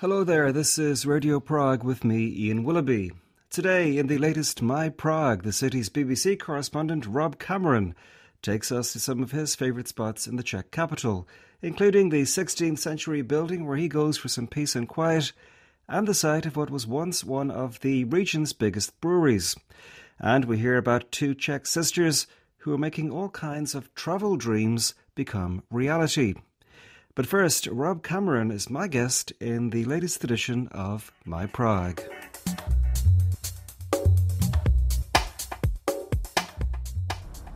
Hello there, this is Radio Prague with me, Ian Willoughby. Today, in the latest My Prague, the city's BBC correspondent Rob Cameron takes us to some of his favourite spots in the Czech capital, including the 16th century building where he goes for some peace and quiet, and the site of what was once one of the region's biggest breweries. And we hear about two Czech sisters who are making all kinds of travel dreams become reality. But first, Rob Cameron is my guest in the latest edition of My Prague.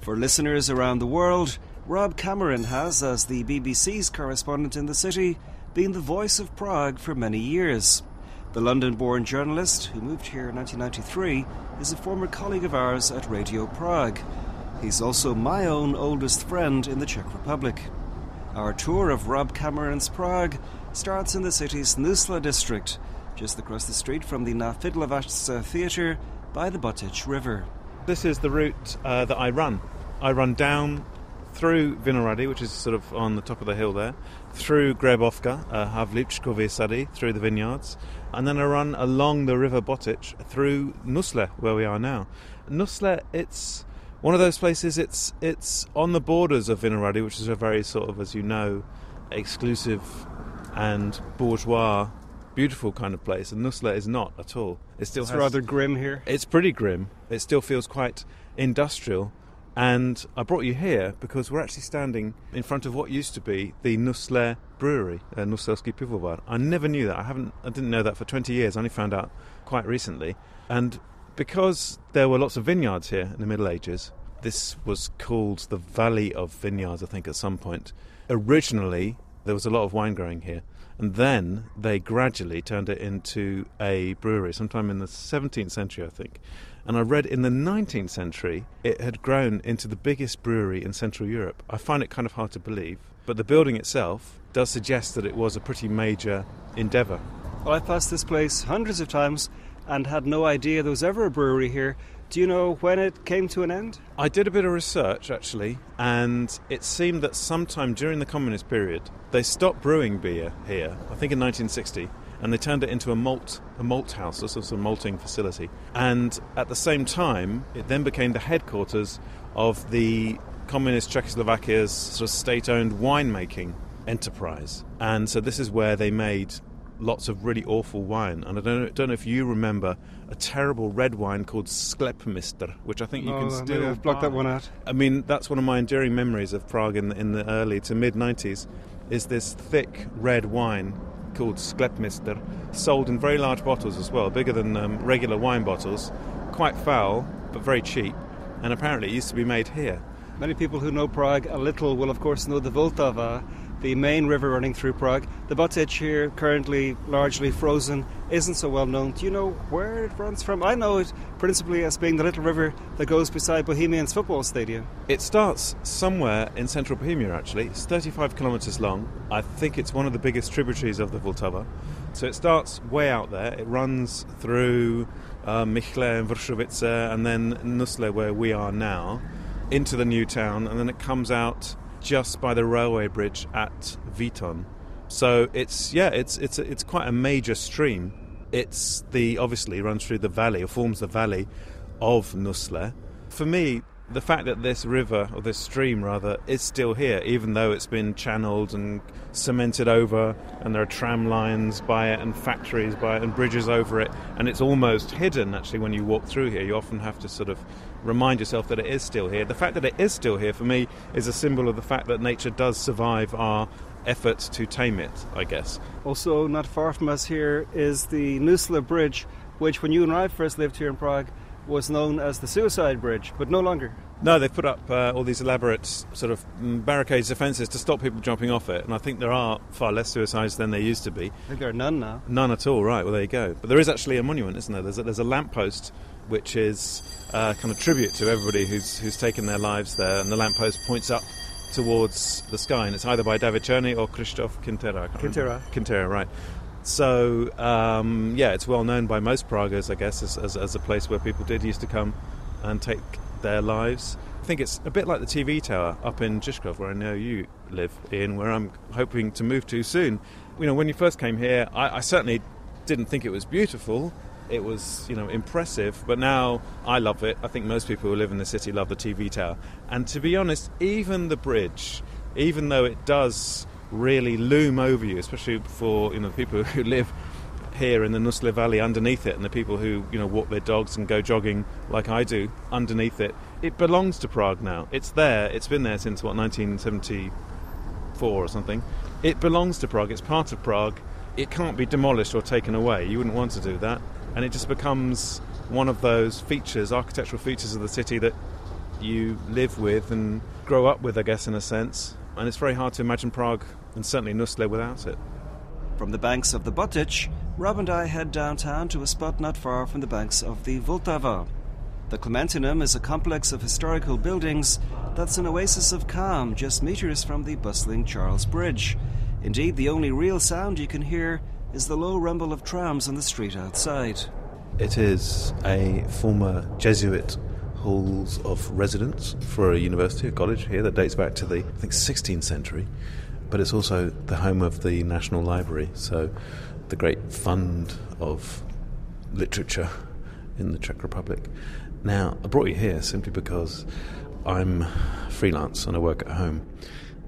For listeners around the world, Rob Cameron has, as the BBC's correspondent in the city, been the voice of Prague for many years. The London-born journalist, who moved here in 1993, is a former colleague of ours at Radio Prague. He's also my own oldest friend in the Czech Republic. Our tour of Rob Cameron's Prague starts in the city's Nusle district, just across the street from the Na Fidlovačce theatre by the Botič river. This is the route that I run. I run down through Vinohrady, which is sort of on the top of the hill there, through Grebovka, Havlíčkové sady, through the vineyards, and then I run along the river Botič through Nusle, where we are now. Nusle, it's one of those places, it's on the borders of Vinohrady, which is a very sort of, as you know, exclusive and bourgeois, beautiful kind of place, and Nusle is not at all. It's rather grim here. It's pretty grim. It still feels quite industrial, and I brought you here because we're actually standing in front of what used to be the Nusle brewery, Nuselský pivovar. I never knew that. I didn't know that for 20 years. I only found out quite recently, and because there were lots of vineyards here in the Middle Ages, this was called the Valley of Vineyards, I think, at some point. Originally, there was a lot of wine growing here, and then they gradually turned it into a brewery, sometime in the 17th century, I think. And I read in the 19th century, it had grown into the biggest brewery in Central Europe. I find it kind of hard to believe, but the building itself does suggest that it was a pretty major endeavour. Well, I passed this place hundreds of times and had no idea there was ever a brewery here. Do you know when it came to an end? I did a bit of research, actually, and it seemed that sometime during the communist period, they stopped brewing beer here, I think in 1960, and they turned it into a malt house, a sort of malting facility. And at the same time, it then became the headquarters of the communist Czechoslovakia's sort of state-owned winemaking enterprise. And so this is where they made lots of really awful wine, and I don't know if you remember a terrible red wine called Sklepmistr, which I think you can still I've blocked that one out. I mean, that's one of my enduring memories of Prague in the early to mid-90s, is this thick red wine called Sklepmistr, sold in very large bottles as well, bigger than regular wine bottles, quite foul, but very cheap, and apparently it used to be made here. Many people who know Prague a little will, of course, know the Vltava, the main river running through Prague. The Botič here, currently largely frozen, isn't so well known. Do you know where it runs from? I know it principally as being the little river that goes beside Bohemians football stadium. It starts somewhere in central Bohemia, actually. It's 35 kilometres long. I think it's one of the biggest tributaries of the Vltava. So it starts way out there. It runs through Michle and Vršovice, and then Nusle, where we are now, into the new town, and then it comes out just by the railway bridge at Víton. So it's quite a major stream. Obviously runs through the valley, or forms the valley of Nusle. For me, the fact that this river, or this stream rather, is still here, even though it's been channeled and cemented over, and there are tram lines by it and factories by it and bridges over it, and it's almost hidden actually when you walk through here. You often have to sort of remind yourself that it is still here. The fact that it is still here for me is a symbol of the fact that nature does survive our efforts to tame it, I guess. Also not far from us here is the Nusle Bridge, which when you and I first lived here in Prague was known as the Suicide Bridge, but no longer. No, they've put up all these elaborate sort of barricades, defences to stop people jumping off it, and I think there are far less suicides than there used to be. I think there are none now. None at all, right, well there you go. But there is actually a monument, isn't there? There's a lamppost which is kind of tribute to everybody who's taken their lives there, and the lamppost points up towards the sky, and it's either by David Černý or Krzysztof Quintera. Quintera, right. So, it's well known by most Praguers, I guess, as a place where people did used to come and take their lives. think it's a bit like the TV tower up in Žižkov, where I know you live, Ian, where I'm hoping to move to soon. When you first came here, I certainly didn't think it was beautiful. It was, impressive, but now I love it. I think most people who live in the city love the TV tower. And to be honest, even the bridge, even though it does really loom over you, especially for the people who live here in the Nusle Valley underneath it, and the people who walk their dogs and go jogging like I do underneath it, it belongs to Prague now. It's there. It's been there since 1974 or something. It belongs to Prague. It's part of Prague. It can't be demolished or taken away. You wouldn't want to do that. And it just becomes one of those features, architectural features of the city that you live with and grow up with, I guess, in a sense. And it's very hard to imagine Prague, and certainly Nusle, without it. From the banks of the Botič, Rob and I head downtown to a spot not far from the banks of the Vltava. The Klementinum is a complex of historical buildings that's an oasis of calm just meters from the bustling Charles Bridge. Indeed, the only real sound you can hear is the low rumble of trams on the street outside. It is a former Jesuit halls of residence for a university, a college here that dates back to the, 16th century. But it's also the home of the National Library, so the great fund of literature in the Czech Republic. Now, I brought you here simply because I'm freelance and I work at home.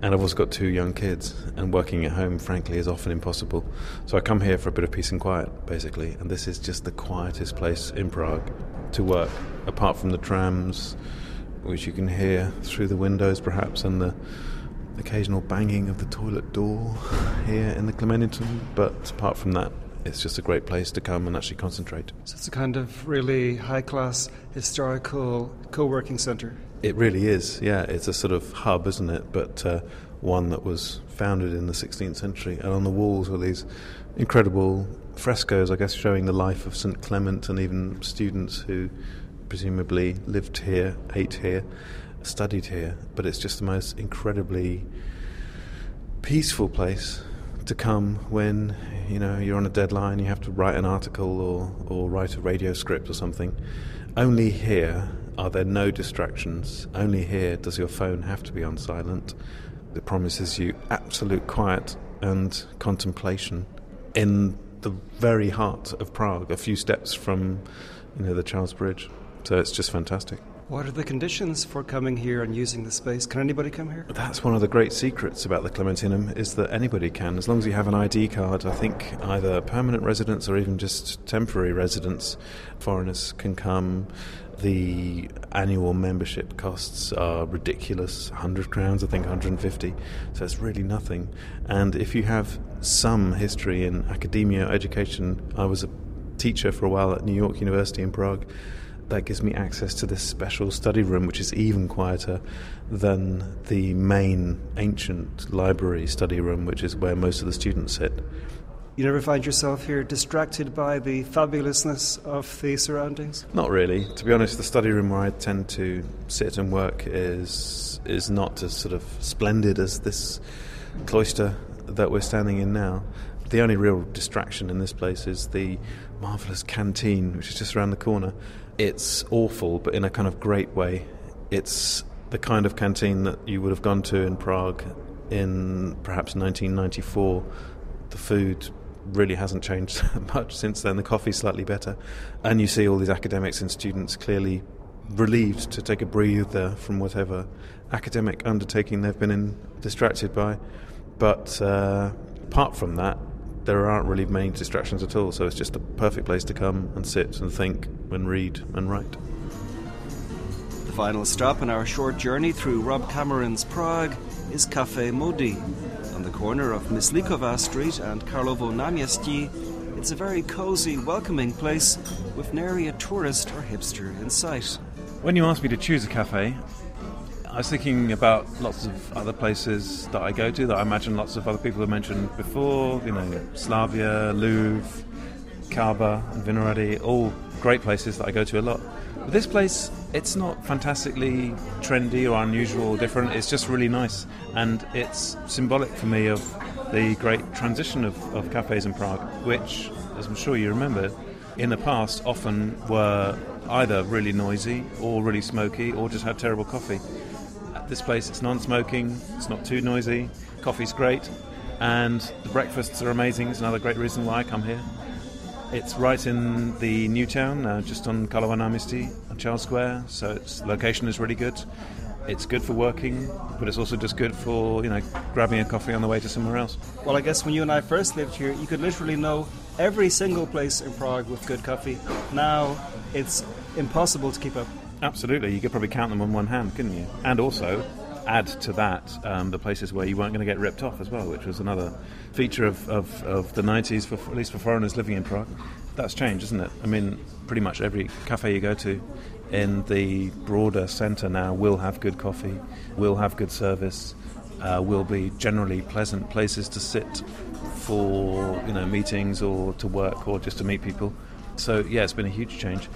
And I've also got 2 young kids, and working at home, frankly, is often impossible. So I come here for a bit of peace and quiet, basically, and this is just the quietest place in Prague to work, apart from the trams, which you can hear through the windows, perhaps, and the occasional banging of the toilet door here in the Klementinum. But apart from that, it's just a great place to come and actually concentrate. So it's a kind of really high-class historical co-working centre. It really is, yeah. It's a sort of hub, isn't it? But one that was founded in the 16th century. And on the walls are these incredible frescoes, I guess, showing the life of St. Clement, and even students who presumably lived here, ate here, studied here. But it's just the most incredibly peaceful place to come when, you're on a deadline, you have to write an article or write a radio script or something. Only here are there no distractions. Only here does your phone have to be on silent. It promises you absolute quiet and contemplation in the very heart of Prague, a few steps from, the Charles Bridge. So it's just fantastic. What are the conditions for coming here and using the space? Can anybody come here? That's one of the great secrets about the Klementinum, is that anybody can, as long as you have an ID card. I think either permanent residents or even just temporary residents, foreigners can come. The annual membership costs are ridiculous, 100 crowns, I think 150, so it's really nothing. And if you have some history in academia or education, I was a teacher for a while at New York University in Prague. That gives me access to this special study room, which is even quieter than the main ancient library study room, which is where most of the students sit. You never find yourself here distracted by the fabulousness of the surroundings? Not really. To be honest, the study room where I tend to sit and work is not as sort of splendid as this cloister that we're standing in now. The only real distraction in this place is the marvellous canteen, which is just around the corner. It's awful, but in a kind of great way. It's the kind of canteen that you would have gone to in Prague in perhaps 1994. The food really hasn't changed much since then. The coffee's slightly better. And you see all these academics and students clearly relieved to take a breather from whatever academic undertaking they've been distracted by. But apart from that, there aren't really many distractions at all, so it's just a perfect place to come and sit and think and read and write. The final stop in our short journey through Rob Cameron's Prague is Café Modi. On the corner of Myslíková Street and Karlovo Náměstí, it's a very cosy, welcoming place with nary a tourist or hipster in sight. When you asked me to choose a cafe, I was thinking about lots of other places that I go to that I imagine lots of other people have mentioned before, Slavia, Louvre, Kaba and Vinohrady, all great places that I go to a lot. But this place, it's not fantastically trendy or unusual or different, it's just really nice, and it's symbolic for me of the great transition of cafes in Prague, which, as I'm sure you remember, in the past often were either really noisy or really smoky or just had terrible coffee. At this place, it's non-smoking, it's not too noisy, coffee's great, and the breakfasts are amazing. It's another great reason why I come here. It's right in the new town, just on Kalavanamisti, on Charles Square, so its location is really good. It's good for working, but it's also just good for, grabbing a coffee on the way to somewhere else. Well, I guess when you and I first lived here, you could literally know every single place in Prague with good coffee. Now, it's impossible to keep up. Absolutely. You could probably count them on one hand, couldn't you? And also add to that the places where you weren't going to get ripped off as well, which was another feature of the 90s, at least for foreigners living in Prague. That's changed, isn't it? I mean, pretty much every cafe you go to in the broader centre now will have good coffee, will have good service, will be generally pleasant places to sit for meetings or to work or just to meet people. So yeah, it's been a huge change.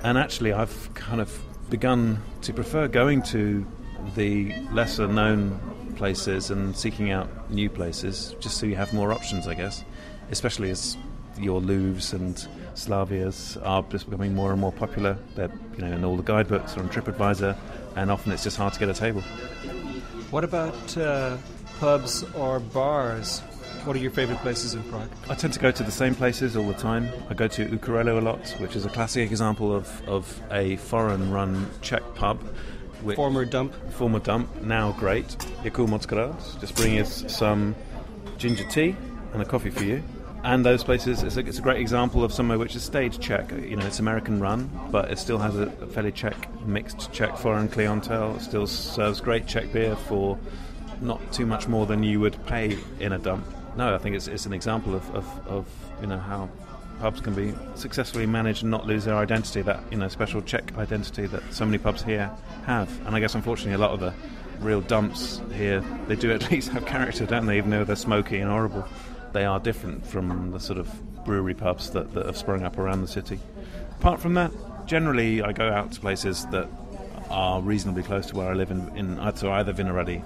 And actually I've kind of begun to prefer going to the lesser known places and seeking out new places just so you have more options, I guess, especially as your Louvres and Slavias are just becoming more and more popular. They're in all the guidebooks or on TripAdvisor, and often it's just hard to get a table. What about pubs or bars? What are your favourite places in Prague? I tend to go to the same places all the time. I go to Ukarelo a lot, which is a classic example of a foreign-run Czech pub. Former dump, now great. Děkuju moc krát. Just bring us some ginger tea and a coffee for you. And those places, it's a great example of somewhere which is staged Czech. It's American run, but it still has a fairly Czech, mixed Czech foreign clientele. It still serves great Czech beer for not too much more than you would pay in a dump. No, I think it's an example of how pubs can be successfully managed and not lose their identity, that special Czech identity that so many pubs here have. And I guess unfortunately a lot of the real dumps here, they do at least have character, don't they, even though they're smoky and horrible. They are different from the sort of brewery pubs that have sprung up around the city. Apart from that, generally I go out to places that are reasonably close to where I live in either Vinohrady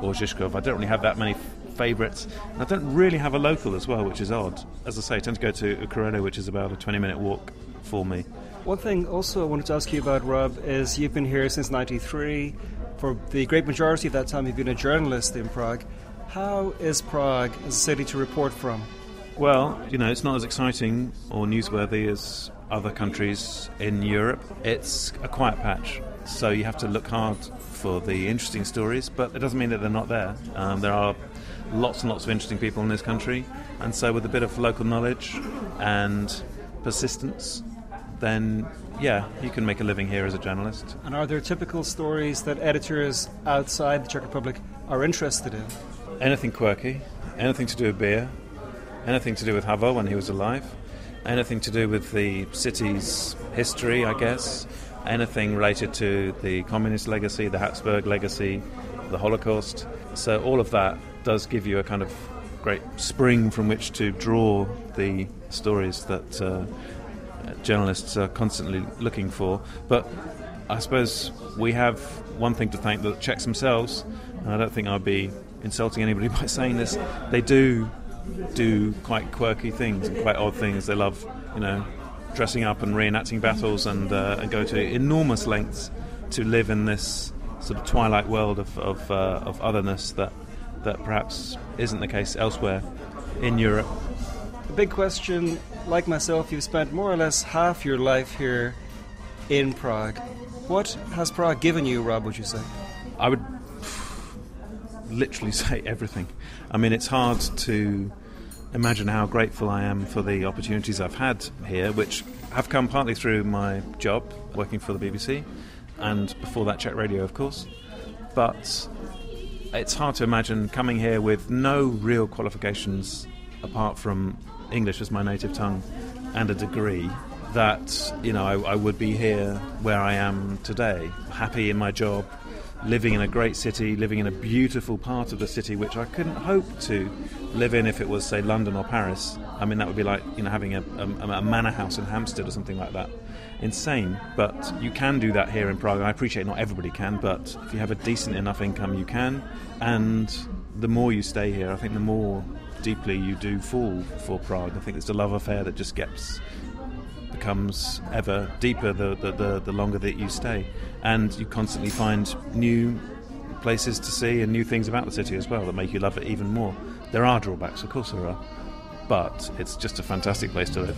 or Žižkov. I don't really have that many favourites. I don't really have a local as well, which is odd. As I say, I tend to go to Ukarelo, which is about a 20-minute walk for me. One thing also I wanted to ask you about, Rob, is you've been here since '93. For the great majority of that time you've been a journalist in Prague. How is Prague as a city to report from? Well, it's not as exciting or newsworthy as other countries in Europe. It's a quiet patch, so you have to look hard for the interesting stories, but it doesn't mean that they're not there. There are lots and lots of interesting people in this country, and so with a bit of local knowledge and persistence, then yeah, you can make a living here as a journalist. And are there typical stories that editors outside the Czech Republic are interested in? Anything quirky, anything to do with beer, anything to do with Havel when he was alive, anything to do with the city's history, I guess, anything related to the communist legacy, the Habsburg legacy, the Holocaust. So all of that does give you a kind of great spring from which to draw the stories that journalists are constantly looking for. But I suppose we have one thing to thank the Czechs themselves, and I don't think I'd be insulting anybody by saying this. They do quite quirky things and quite odd things. They love, dressing up and reenacting battles and go to enormous lengths to live in this sort of twilight world of otherness that perhaps isn't the case elsewhere in Europe. The big question, like myself, you've spent more or less half your life here in Prague. What has Prague given you, Rob, would you say? I would literally say everything. I mean, it's hard to imagine how grateful I am for the opportunities I've had here, which have come partly through my job working for the BBC, and before that Czech Radio, of course. But it's hard to imagine coming here with no real qualifications apart from English as my native tongue and a degree, that I would be here where I am today, happy in my job, living in a great city, living in a beautiful part of the city which I couldn't hope to live in if it was, say, London or Paris. I mean, that would be like having a manor house in Hampstead or something like that. Insane. But you can do that here in Prague. I appreciate not everybody can, but if you have a decent enough income, you can. And the more you stay here, I think the more deeply you do fall for Prague. I think it's a love affair that just gets becomes ever deeper the longer that you stay, and you constantly find new places to see and new things about the city as well that make you love it even more. There are drawbacks, of course there are, but it's just a fantastic place to live.